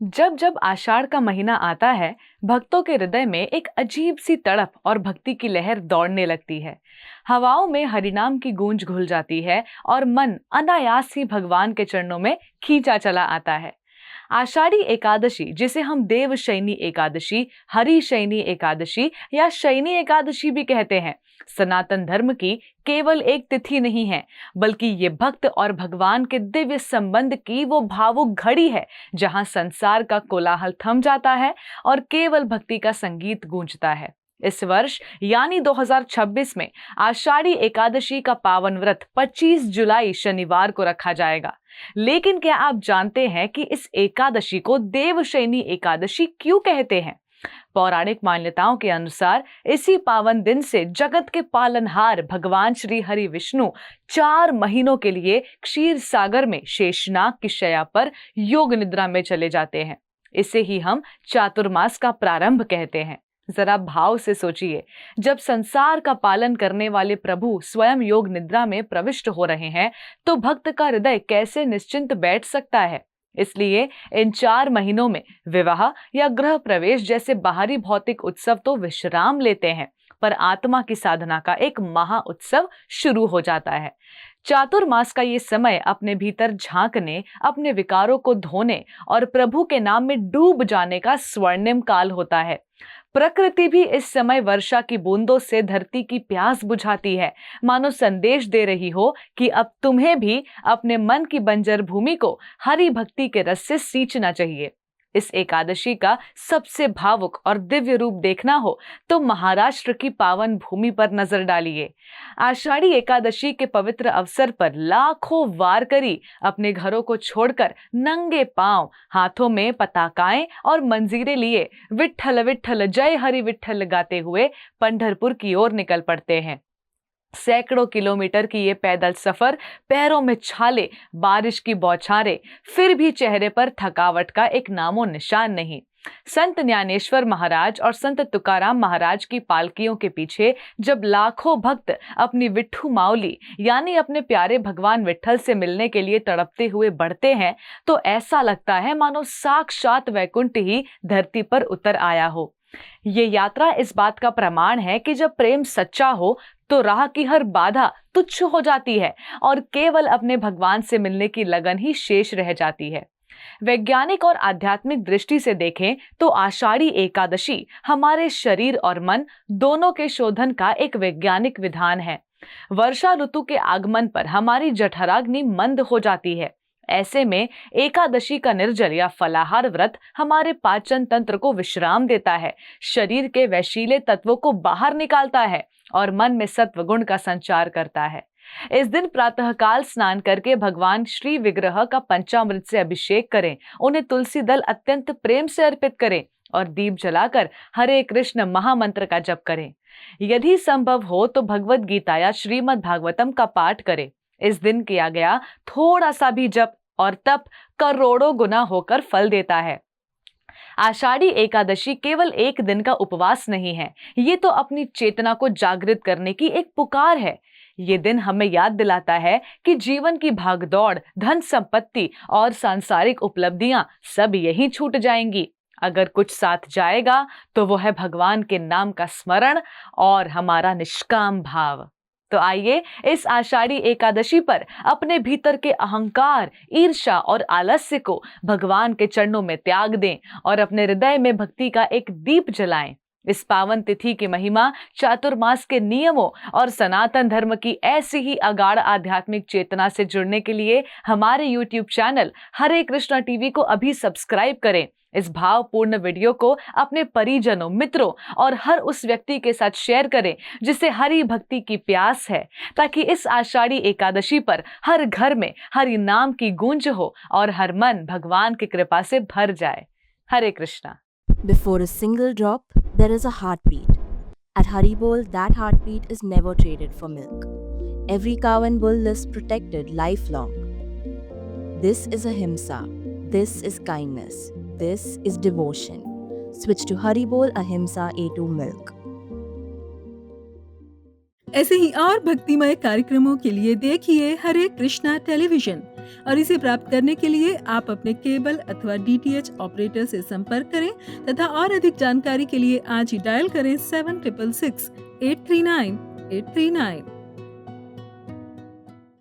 जब जब आषाढ़ का महीना आता है, भक्तों के हृदय में एक अजीब सी तड़प और भक्ति की लहर दौड़ने लगती है। हवाओं में हरिनाम की गूंज घुल जाती है और मन अनायास ही भगवान के चरणों में खींचा चला आता है। आषाढ़ी एकादशी, जिसे हम देवशयनी एकादशी, हरिशयनी एकादशी या शयनी एकादशी भी कहते हैं, सनातन धर्म की केवल एक तिथि नहीं है, बल्कि ये भक्त और भगवान के दिव्य संबंध की वो भावुक घड़ी है, जहां संसार का कोलाहल थम जाता है और केवल भक्ति का संगीत गूंजता है। इस वर्ष यानी 2026 में आषाढ़ी एकादशी का पावन व्रत 25 जुलाई शनिवार को रखा जाएगा। लेकिन क्या आप जानते हैं कि इस एकादशी को देवशयनी एकादशी क्यों कहते हैं? पौराणिक मान्यताओं के अनुसार इसी पावन दिन से जगत के पालनहार भगवान श्री हरि विष्णु 4 महीनों के लिए क्षीर सागर में शेषनाग की शैया पर योग निद्रा में चले जाते हैं। इसे ही हम चातुर्मास का प्रारंभ कहते हैं। जरा भाव से सोचिए, जब संसार का पालन करने वाले प्रभु स्वयं योग निद्रा में प्रविष्ट हो रहे हैं, तो भक्त का हृदय कैसे निश्चिंत बैठ सकता है? इसलिए इन 4 महीनों में विवाह या गृह प्रवेश जैसे बाहरी भौतिक उत्सव तो विश्राम लेते हैं, पर आत्मा की साधना का एक महा उत्सव शुरू हो जाता है। चातुर्मास का ये समय अपने भीतर झांकने, अपने विकारों को धोने और प्रभु के नाम में डूब जाने का स्वर्णिम काल होता है। प्रकृति भी इस समय वर्षा की बूंदों से धरती की प्यास बुझाती है, मानो संदेश दे रही हो कि अब तुम्हें भी अपने मन की बंजर भूमि को हरि भक्ति के रस से सींचना चाहिए। इस एकादशी का सबसे भावुक और दिव्य रूप देखना हो तो महाराष्ट्र की पावन भूमि पर नजर डालिए। आषाढ़ी एकादशी के पवित्र अवसर पर लाखों वारकरी अपने घरों को छोड़कर नंगे पांव, हाथों में पताकाएं और मंजीरे लिए विट्ठल विट्ठल जय हरि विट्ठल गाते हुए पंढरपुर की ओर निकल पड़ते हैं। सैकड़ों किलोमीटर की ये पैदल सफर, पैरों में छाले, बारिश की बौछारें, फिर भी चेहरे पर थकावट का एक नामो निशान नहीं। संत ज्ञानेश्वर महाराज और संत तुकाराम महाराज की पालकियों के पीछे जब लाखों भक्त अपनी विट्ठू माउली यानी अपने प्यारे भगवान विट्ठल से मिलने के लिए तड़पते हुए बढ़ते हैं, तो ऐसा लगता है मानो साक्षात वैकुंठ ही धरती पर उतर आया हो। ये यात्रा इस बात का प्रमाण है कि जब प्रेम सच्चा हो तो राह की हर बाधा तुच्छ हो जाती है और केवल अपने भगवान से मिलने की लगन ही शेष रह जाती है। वैज्ञानिक और आध्यात्मिक दृष्टि से देखें तो आषाढ़ी एकादशी हमारे शरीर और मन दोनों के शोधन का एक वैज्ञानिक विधान है। वर्षा ऋतु के आगमन पर हमारी जठराग्नि मंद हो जाती है। ऐसे में एकादशी का निर्जल या फलाहार व्रत हमारे पाचन तंत्र को विश्राम देता है, शरीर के वैशीले तत्वों को बाहर निकालता है और मन में सत्व गुण का संचार करता है। इस दिन प्रातःकाल स्नान करके भगवान श्री विग्रह का पंचामृत से अभिषेक करें, उन्हें तुलसी दल अत्यंत प्रेम से अर्पित करें और दीप जलाकर हरे कृष्ण महामंत्र का जप करें। यदि संभव हो तो भगवत गीता या श्रीमद् भागवतम का पाठ करें। इस दिन किया गया थोड़ा सा भी जप और तप करोड़ों गुना होकर फल देता है। आषाढ़ी एकादशी केवल एक दिन का उपवास नहीं है, ये तो अपनी चेतना को जागृत करने की एक पुकार है। ये दिन हमें याद दिलाता है कि जीवन की भागदौड़, धन संपत्ति और सांसारिक उपलब्धियां सब यहीं छूट जाएंगी। अगर कुछ साथ जाएगा तो वो है भगवान के नाम का स्मरण और हमारा निष्काम भाव। तो आइए इस आषाढ़ी एकादशी पर अपने भीतर के अहंकार, ईर्ष्या और आलस्य को भगवान के चरणों में त्याग दें और अपने हृदय में भक्ति का एक दीप जलाएं। इस पावन तिथि की महिमा, चातुर्मास के नियमों और सनातन धर्म की ऐसी ही अगाढ़ आध्यात्मिक चेतना से जुड़ने के लिए हमारे YouTube चैनल हरे कृष्णा टीवी को अभी सब्सक्राइब करें। इस भावपूर्ण वीडियो को अपने परिजनों, मित्रों और हर उस व्यक्ति के साथ शेयर करें जिसे हरि भक्ति की प्यास है, ताकि इस आषाढ़ी एकादशी पर हर घर में हरि नाम की गूंज हो और हर मन भगवान की कृपा से भर जाए। हरे Krishna. Before a single drop, there is a heartbeat. At Haribol, that heartbeat is never traded for milk. Every cow and bull lives protected lifelong. This is ahimsa. This is kindness. This is devotion. Switch to Haribol Ahimsa A2 milk. ऐसे ही और भक्तिमय कार्यक्रमों के लिए देखिए हरे Krishna television और इसे प्राप्त करने के लिए आप अपने केबल अथवा DTH ऑपरेटर से संपर्क करें तथा और अधिक जानकारी के लिए आज ही डायल करें 7666 839 839।